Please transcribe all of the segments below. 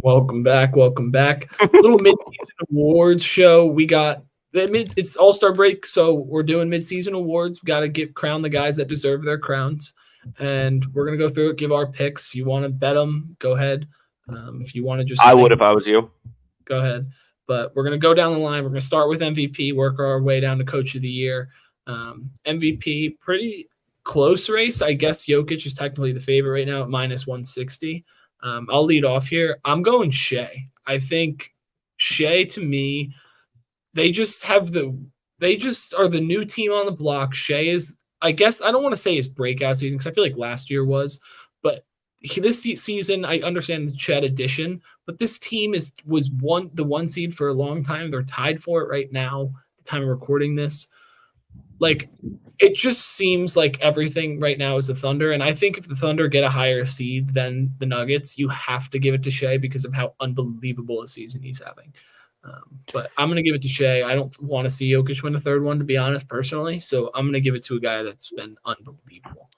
Welcome back. Welcome back. Little mid-season awards show. We got it's All-Star break, so we're doing mid-season awards. We got to crown the guys that deserve their crowns, and we're gonna go through it, give our picks. If you want to bet them, go ahead. If you want to just, I would if I was you. Go ahead. But we're gonna go down the line. We're gonna start with MVP, work our way down to Coach of the Year. MVP, pretty close race. I guess Jokic is technically the favorite right now at -160. I'll lead off here. I'm going Shea. I think Shea, to me, they just are the new team on the block. Shea is, I guess, I don't want to say his breakout season because I feel like last year was, but this season, I understand the Chet addition, but this team was the one seed for a long time. They're tied for it right now, at the time of recording this. Like, it just seems like everything right now is the Thunder, and I think if the Thunder get a higher seed than the Nuggets, you have to give it to Shea because of how unbelievable a season he's having. But I'm going to give it to Shea. I don't want to see Jokic win the third one, to be honest, personally, so I'm going to give it to a guy that's been unbelievable.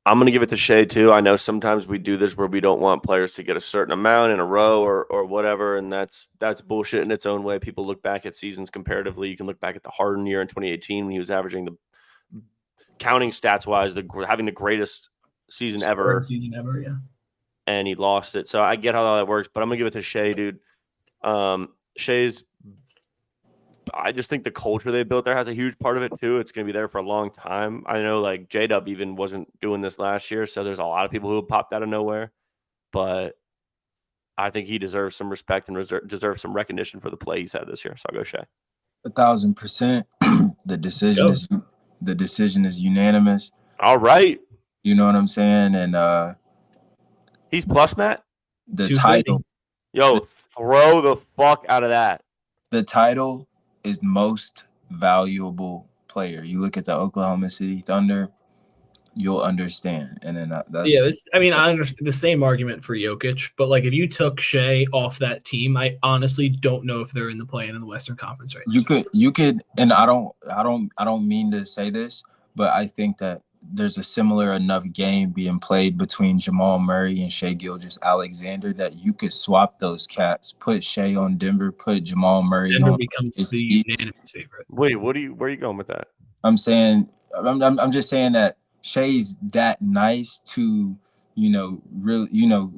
I'm going to give it to Shea, too. I know sometimes we do this where we don't want players to get a certain amount in a row or whatever, and that's bullshit in its own way. People look back at seasons comparatively. You can look back at the Harden year in 2018 when he was averaging the counting stats-wise, having the greatest season ever. Yeah. And he lost it. So I get how all that works, but I'm going to give it to Shea, dude. Shea's – I just think the culture they built there has a huge part of it too. It's going to be there for a long time. I know like J-Dub even wasn't doing this last year, so there's a lot of people who popped out of nowhere. But I think he deserves some respect and deserves some recognition for the play he's had this year. So I'll go Shea. 1,000%. The decision is unanimous. All right. You know what I'm saying? And he's plus Matt. The title. Yo, throw the fuck out of that. The title is most valuable player. You look at the Oklahoma City Thunder, you'll understand. And then that's I understand the same argument for Jokic, but like if you took Shea off that team, I honestly don't know if they're in the play in the Western Conference right now. You could, and I don't mean to say this, but I think that there's a similar enough game being played between Jamal Murray and Shai Gilgeous-Alexander that you could swap those cats, put Shea on Denver, put Jamal Murray Denver on. becomes the unanimous favorite. Wait, where are you going with that? I'm just saying that Shea's that nice to, really,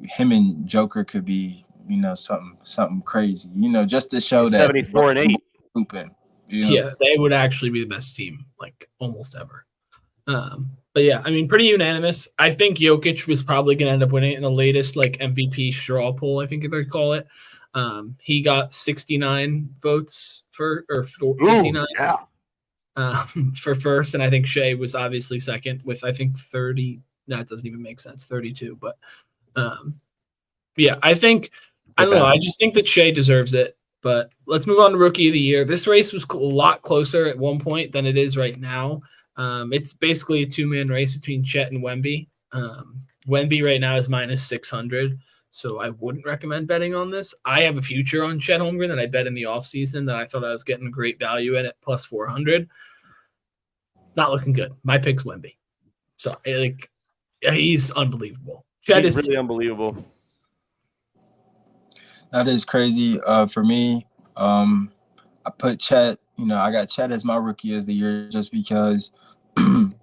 him and Joker could be, something crazy, just to show that 74-8. Hooping, Yeah, they would actually be the best team, like almost ever. But yeah, I mean, pretty unanimous. I think Jokic was probably going to end up winning it in the latest like MVP straw poll, I think they call it. He got 69 votes for 59 for first, and I think Shea was obviously second with I think 30. That doesn't even make sense, 32. But yeah, I don't know. I just think that Shea deserves it. But let's move on to Rookie of the Year. This race was a lot closer at one point than it is right now. It's basically a two-man race between Chet and Wemby. Wemby right now is -600, so I wouldn't recommend betting on this. I have a future on Chet Holmgren that I bet in the offseason that I thought I was getting great value in at +400. It's not looking good. My pick's Wemby. So, he's unbelievable. Chet is really unbelievable. That is crazy. For me, I put Chet, I got Chet as my Rookie of the Year just because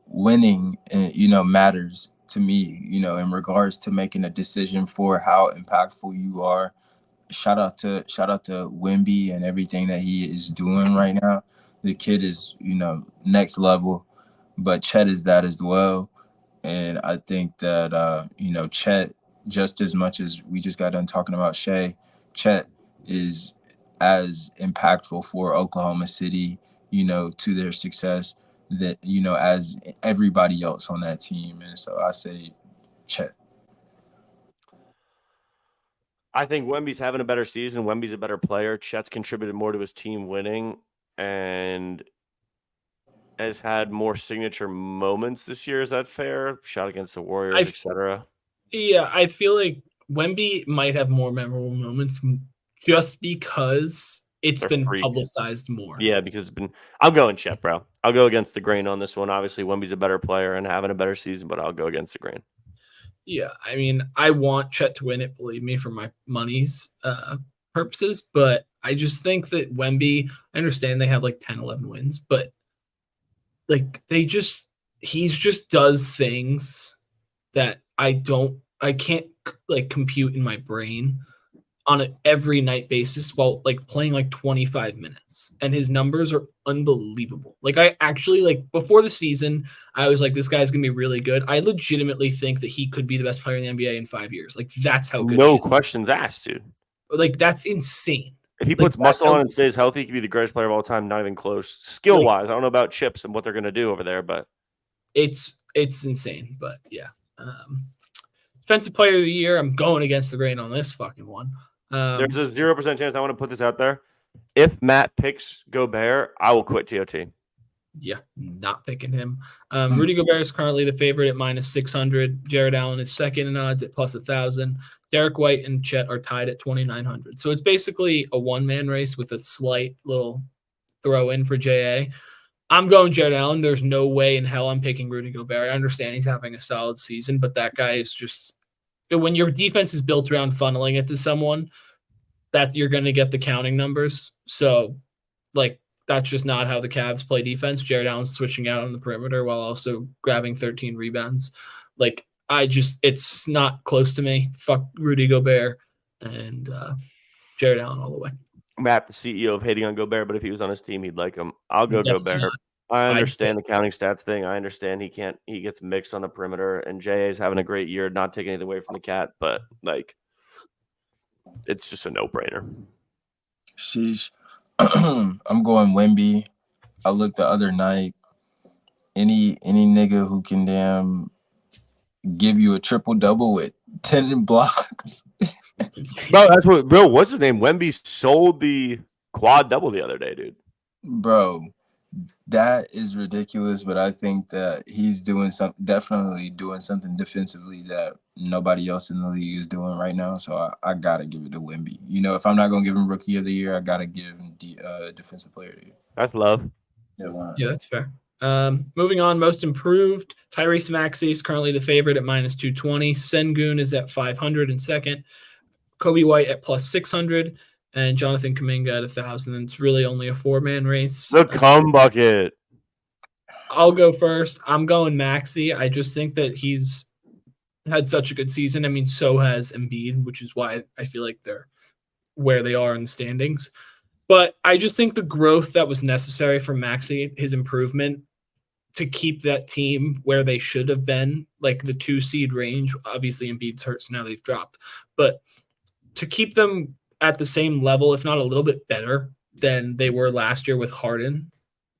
winning, matters to me, in regards to making a decision for how impactful you are. Shout out to Wemby and everything that he is doing right now. The kid is, next level, but Chet is that as well. And I think that, Chet, just as much as we just got done talking about Shea, Chet is as impactful for Oklahoma City, to their success that, as everybody else on that team. And so I say Chet. I think Wemby's having a better season. Wemby's a better player. Chet's contributed more to his team winning and has had more signature moments this year. Is that fair? Shot against the Warriors, etc. Yeah, I feel like Wemby might have more memorable moments just because it's been publicized more. Yeah, because I'm going Chet, bro. I'll go against the grain on this one. Obviously, Wemby's a better player and having a better season, but I'll go against the grain. Yeah, I mean, I want Chet to win it, believe me, for my money's purposes, but I just think that Wemby, I understand they have like 10, 11 wins, but like he just does things that I can't like compute in my brain on an every night basis while like playing like 25 minutes. And his numbers are unbelievable. Like I actually like before the season, I was like, this guy's gonna be really good. I legitimately think that he could be the best player in the NBA in 5 years. Like that's how good he No is. questions asked, dude. Like that's insane. If he Like, puts muscle on and stays healthy, he could be the greatest player of all time, not even close. Skill wise, I don't know about chips and what they're gonna do over there, but it's insane. But yeah. Defensive player of the year, I'm going against the grain on this fucking one. There's a 0% chance. I want to put this out there. If Matt picks Gobert, I will quit TOT. Yeah, not picking him. Rudy Gobert is currently the favorite at -600. Jared Allen is second in odds at +1,000. Derek White and Chet are tied at 2,900. So it's basically a one-man race with a slight little throw in for JA. I'm going Jared Allen. There's no way in hell I'm picking Rudy Gobert. I understand he's having a solid season, but that guy is just when your defense is built around funneling it to someone, that you're going to get the counting numbers. So, like, that's just not how the Cavs play defense. Jared Allen's switching out on the perimeter while also grabbing 13 rebounds. Like, it's not close to me. Fuck Rudy Gobert and Jared Allen all the way. Matt, the CEO of hating on Gobert, but if he was on his team, he'd like him. I'll go Definitely Gobert. not. I understand the counting stats thing. I understand he gets mixed on the perimeter, and JA is having a great year, not taking anything away from the cat, but like it's just a no-brainer. Sheesh. I'm going Wemby. I looked the other night. Any nigga who can damn give you a triple-double with 10 blocks. Bro, what's his name? Wemby sold the quad double the other day, dude. Bro, that is ridiculous, but I think that he's definitely doing something defensively that nobody else in the league is doing right now. So I gotta give it to Wemby. You know, if I'm not gonna give him Rookie of the Year, I gotta give him Defensive Player of the Year. That's love. Yeah, that's fair. Moving on, most improved. Tyrese Maxey is currently the favorite at -220. Sengun is at 500 in second. Kobe White at +600. And Jonathan Kuminga at 1,000. And it's really only a four-man race. The cum bucket. I'll go first. I'm going Maxey. I just think that he's had such a good season. I mean, so has Embiid, which is why I feel like they're where they are in the standings. But I just think the growth that was necessary for Maxey, his improvement to keep that team where they should have been, like the 2 seed range. Obviously, Embiid's hurt, so now they've dropped. But to keep them at the same level, if not a little bit better than they were last year with Harden,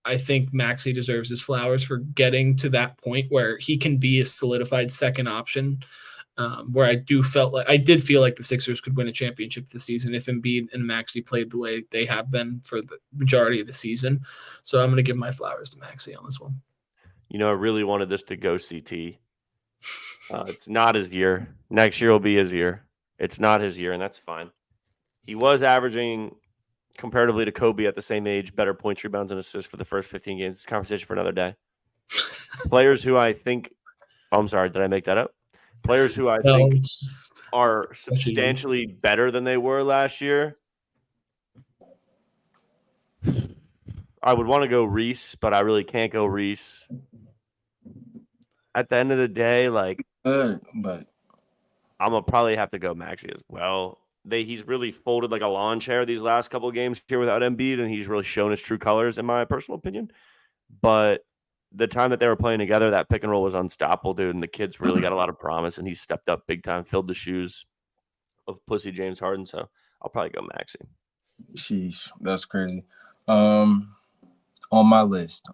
I think Maxey deserves his flowers for getting to that point where he can be a solidified second option. Where I did feel like the Sixers could win a championship this season if Embiid and Maxey played the way they have been for the majority of the season. So I'm going to give my flowers to Maxey on this one. You know, I really wanted this to go CT. It's not his year. Next year will be his year. It's not his year, and that's fine. He was averaging, comparatively to Kobe at the same age, better points, rebounds, and assists for the first 15 games. It's a conversation for another day. Players who I think – I'm sorry, did I make that up? Players who I think are substantially better than they were last year. I would want to go Reese, but I really can't go Reese. At the end of the day, like – but I'm going to probably have to go Maxey as well. He's really folded like a lawn chair these last couple of games here without Embiid, and he's really shown his true colors, in my personal opinion. But the time that they were playing together, that pick and roll was unstoppable, dude, and the kid's really got a lot of promise, and he stepped up big time, filled the shoes of Pussy James Harden, so I'll probably go Maxey. Sheesh, that's crazy. On my list,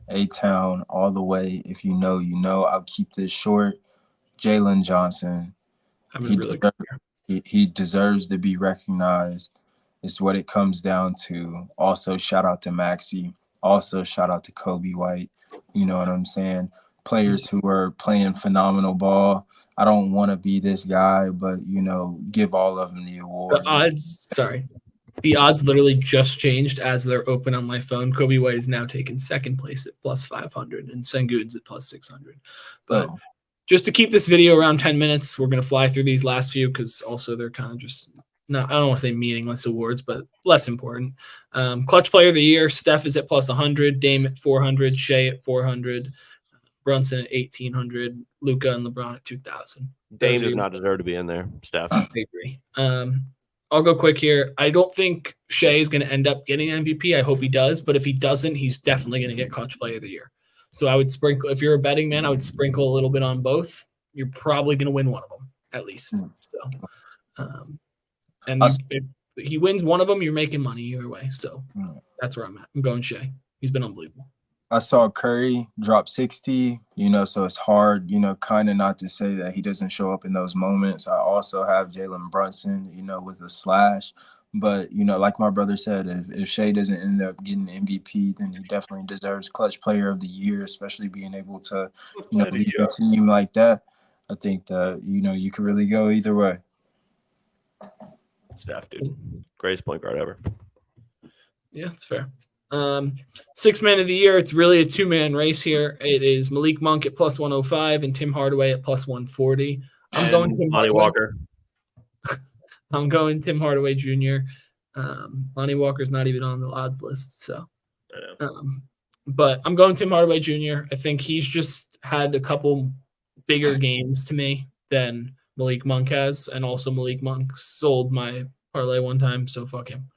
A-Town all the way. If you know, you know. I'll keep this short. Jalen Johnson. He deserves to be recognized. It's what it comes down to. Also, shout out to Maxey. Also, shout out to Kobe White. You know what I'm saying? Players who are playing phenomenal ball. I don't want to be this guy, but, you know, give all of them the award. The odds literally just changed as they're open on my phone. Kobe White is now taking second place at +500, and Sengun's at +600. But just to keep this video around 10 minutes, we're going to fly through these last few because also they're kind of just not, I don't want to say meaningless awards, but less important. Clutch Player of the Year, Steph is at plus 100, Dame at 400, Shea at 400, Brunson at 1,800, Luka and LeBron at 2,000. Dame does not deserve to be in there, Steph. I agree. I'll go quick here. I don't think Shea is going to end up getting MVP. I hope he does, but if he doesn't, he's definitely going to get Clutch Player of the Year. So I would sprinkle, if you're a betting man, I would sprinkle a little bit on both. You're probably going to win one of them at least. So, and if he wins one of them, you're making money either way. So that's where I'm at. I'm going Shea. He's been unbelievable. I saw Curry drop 60, so it's hard, kind of not to say that he doesn't show up in those moments. I also have Jalen Brunson, with a slash. But, like my brother said, if Shea doesn't end up getting MVP, then he definitely deserves Clutch Player of the Year, especially being able to, lead a team like that. I think that, you could really go either way. Steph, dude. Greatest point guard ever. Yeah, it's fair. 6 man of the year. It's really a 2-man race here. It is Malik Monk at plus 105 and Tim Hardaway at plus 140. I'm going Tim Lonnie Walker. I'm going Tim Hardaway Jr. Lonnie Walker's not even on the odds list, so. But I'm going Tim Hardaway Jr. I think he's just had a couple bigger games to me than Malik Monk has, and also Malik Monk sold my parlay one time, so fuck him.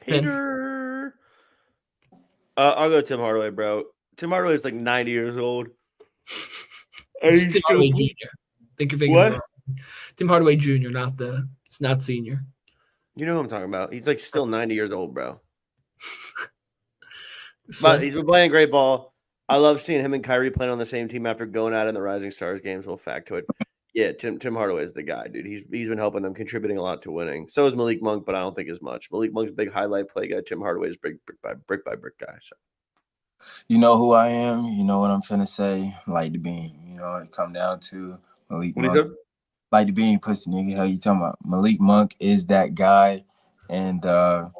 Hater. I'll go Tim Hardaway, bro. Tim Hardaway is like 90 years old. It's Tim Hardaway Jr. I think you're thinking what? Wrong. Tim Hardaway Jr., not senior. You know who I'm talking about. He's like still 90 years old, bro. So, But he's been playing great ball. I love seeing him and Kyrie playing on the same team after going out in the Rising Stars games. Little fact to it. Yeah, Tim Hardaway is the guy, dude. He's been helping them, contributing a lot to winning. So is Malik Monk, but I don't think as much. Malik Monk's a big highlight play guy. Tim Hardaway's big brick by brick guy. So, you know who I am. You know what I'm finna say. Light the beam. It come down to Malik Monk. Light the beam, pussy nigga. How you talking about? Malik Monk is that guy, and gonna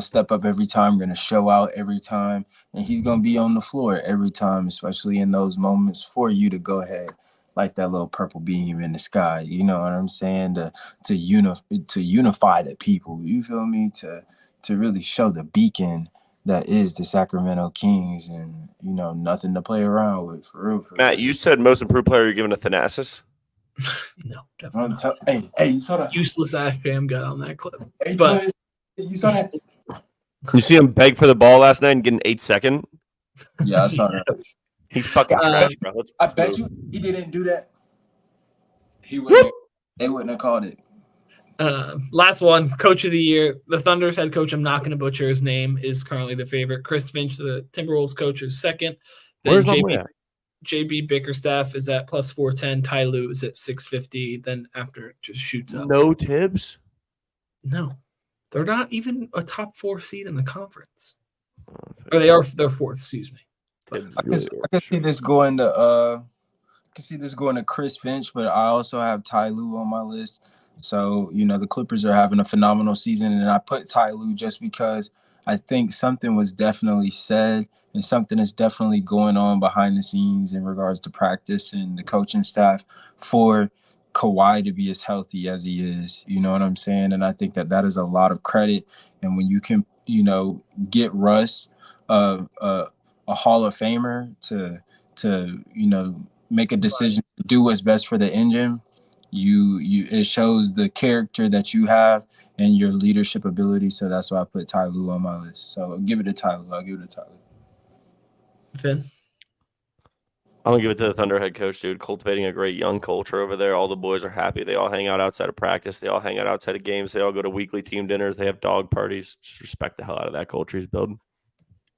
step up every time. Gonna show out every time, and he's gonna be on the floor every time, especially in those moments for you to go ahead. Like that little purple beam in the sky, you know what I'm saying? To unify the people, you feel me? To really show the beacon that is the Sacramento Kings, and nothing to play around with, for real. Matt, you said most improved player you're giving to Thanasis? No, definitely not. Hey, you saw that useless Ashbam got on that clip. Hey, but you saw that? You see him beg for the ball last night and get an 8 second? Yeah, I saw that. He's fucking trash, bro. I bet you he didn't do that. He wouldn't. They wouldn't have called it. Last one, Coach of the Year. The Thunder's head coach, I'm not going to butcher his name, is currently the favorite. Chris Finch, the Timberwolves coach, is second. Then JB Bickerstaff is at plus 410. Ty Lue is at 650. Then after it just shoots up. No Tibbs? No. They're not even a top 4 seed in the conference. Or they're 4th, excuse me. I can see this going to Chris Finch, but I also have Ty Lue on my list. So, the Clippers are having a phenomenal season, and I put Ty Lue just because I think something was definitely said and something is definitely going on behind the scenes in regards to practice and the coaching staff for Kawhi to be as healthy as he is. You know what I'm saying? And I think that is a lot of credit. And when you can, get Russ, a Hall of Famer to make a decision to do what's best for the engine, it shows the character that you have and your leadership ability. So that's why I put Ty Lue on my list. So I'll give it to Ty Lue. Finn? I'm going to give it to the Thunder head coach, dude. Cultivating a great young culture over there. All the boys are happy. They all hang out outside of practice. They all hang out outside of games. They all go to weekly team dinners. They have dog parties. Just respect the hell out of that culture he's building.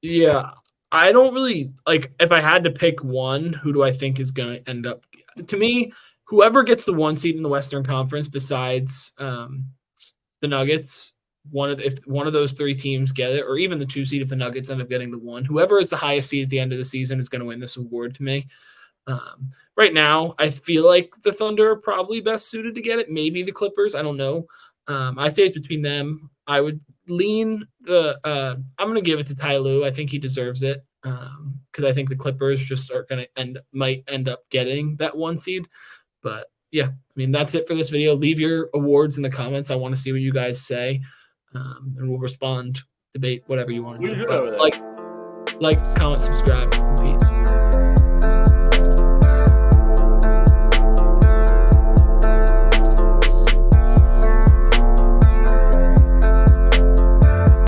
Yeah. I don't really – if I had to pick one, who do I think is going to end up – to me, whoever gets the 1 seed in the Western Conference besides the Nuggets, if one of those 3 teams get it, or even the 2 seed if the Nuggets end up getting the 1, whoever is the highest seed at the end of the season is going to win this award to me. Right now, I feel like the Thunder are probably best suited to get it. Maybe the Clippers. I don't know. I say it's between them. I would lean I'm going to give it to Ty Lue. I think he deserves it. because I think the Clippers just are going to might end up getting that 1 seed. But yeah, I mean, that's it for this video. Leave your awards in the comments. I want to see what you guys say, and we'll respond, debate, whatever you want to do. But like, comment, subscribe, and peace.